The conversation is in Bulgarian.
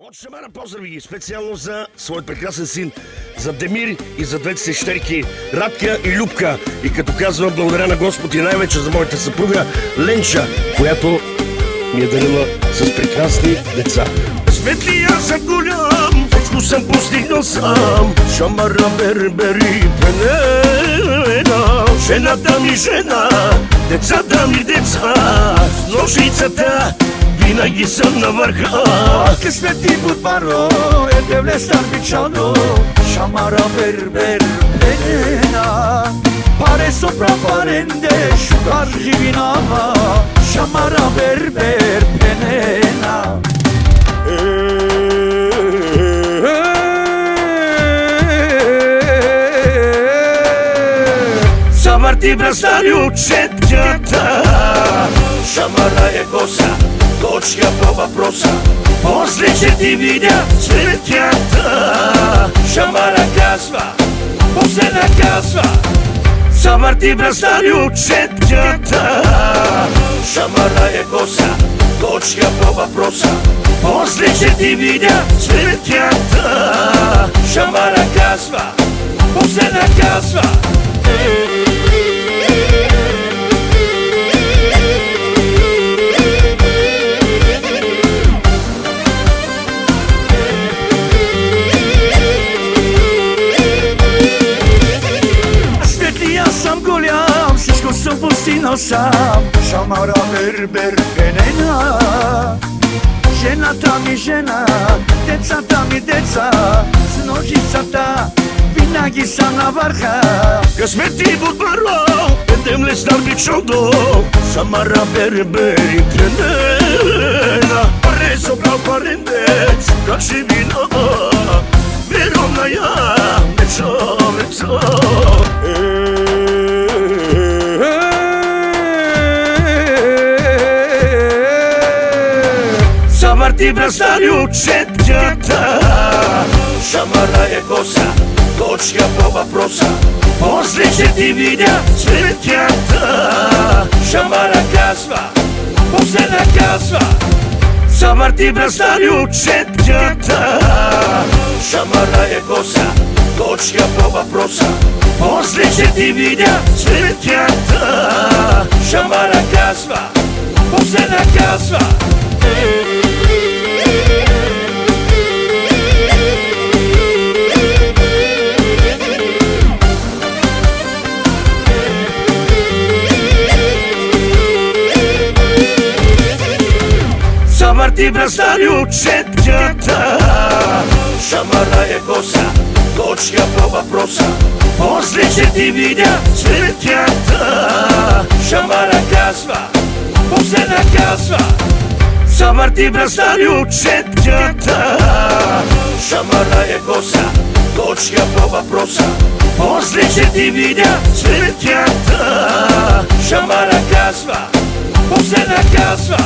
От Шамара поздрави ги специално за своят прекрасен син, за Демир и за двете сещерки Радка и Любка. И като казвам благодаря на Господ и най-вече за моята съпруга Ленча, която ми е дарила с прекрасни деца. Светли аз съм голям, всичко съм постигнал сам. Шамара бербери пенена, жената ми жена, децата ми деца, ножицата винаги съм на върха. Късмети будбаро, евле старбичано, Шамара бербер пенена, pare sopra parende, şugar jivinama, Şamara berber penena. Завърти бръстари от четката, Шамара е коса, точка по въпроса. После ще ти видя светята, Шамара казва, после наказва. Завърти бръстари от четката, Шамара е коса, точка по въпроса. После ще ти видя светята, Шамара казва, после наказва. Аз съм голям, всичко съм постигнал сам. Шамара бербер пенена, жената ми жена, децата ми деца, с ножицата винаги са на върха. Късмети будбаро, едем ли стар бичондо, Шамара бербери пенена, паресо брал парендец, как ще вина, веромна я, мечо, мечо. Завърти бръстари от четката, Шамара е коса, точка по въпроса. После ще ти видя светята, Шамара казва, после наказва. Завърти бръстари от четката, Шамара е коса, точка по въпроса. После ще ти видя светята, Шамара казва, после наказва. Завърти бръстари от четката, Шамара е коса, точка по въпроса. После ще ти видя светята, Шамара казва, после наказва. Завърти бръстари от четката, Шамара е коса, точка по въпроса. После ще ти видя светята, Шамара казва, после наказва.